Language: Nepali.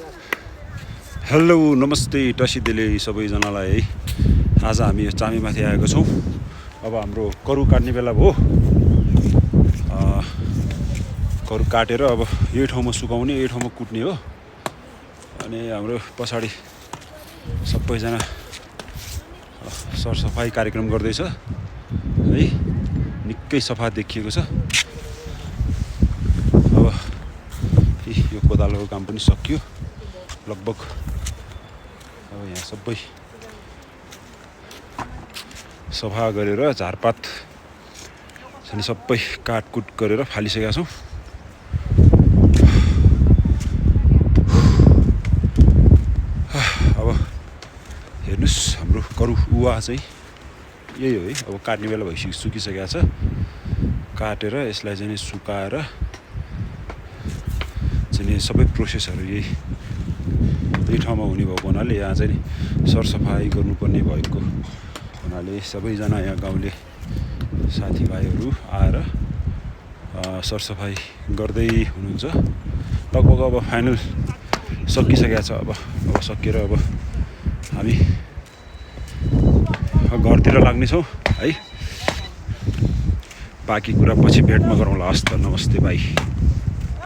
हेलो नमस्ते टसिदेले सबैजनालाई है। आज हामी चामीमाथि आएको छौँ। अब हाम्रो करु काट्ने बेला भयो। करु काटेर अब यही ठाउँमा सुकाउने, यही ठाउँमा कुट्ने हो। अनि हाम्रो पछाडि सबैजना सरसफाई कार्यक्रम गर्दैछ है। निकै सफा देखिएको छ। अब यो कोदालोको काम पनि सकियो लगभग। अब यहाँ सबै सफा गरेर झारपात चाहिँ सबै काटकुट गरेर फालिसकेका छौँ। अब हेर्नुस् हाम्रो करु उवा चाहिँ यही हो है। अब काट्ने बेला सुकिसकेको छ। काटेर यसलाई चाहिँ सुकाएर चाहिँ सबै प्रोसेसहरू यही ठाउँमा हुने भएको हुनाले यहाँ चाहिँ सरसफाइ गर्नुपर्ने भएको हुनाले सबैजना यहाँ गाउँले साथीभाइहरू आएर सरसफाइ गर्दै हुनुहुन्छ। लगभग अब फाइनल सकिसकेको छ। अब सकिएर अब हामी घरतिर लाग्नेछौँ है। बाँकी कुरा पछि भेटमा गरौँला। हस् त, नमस्ते बाई।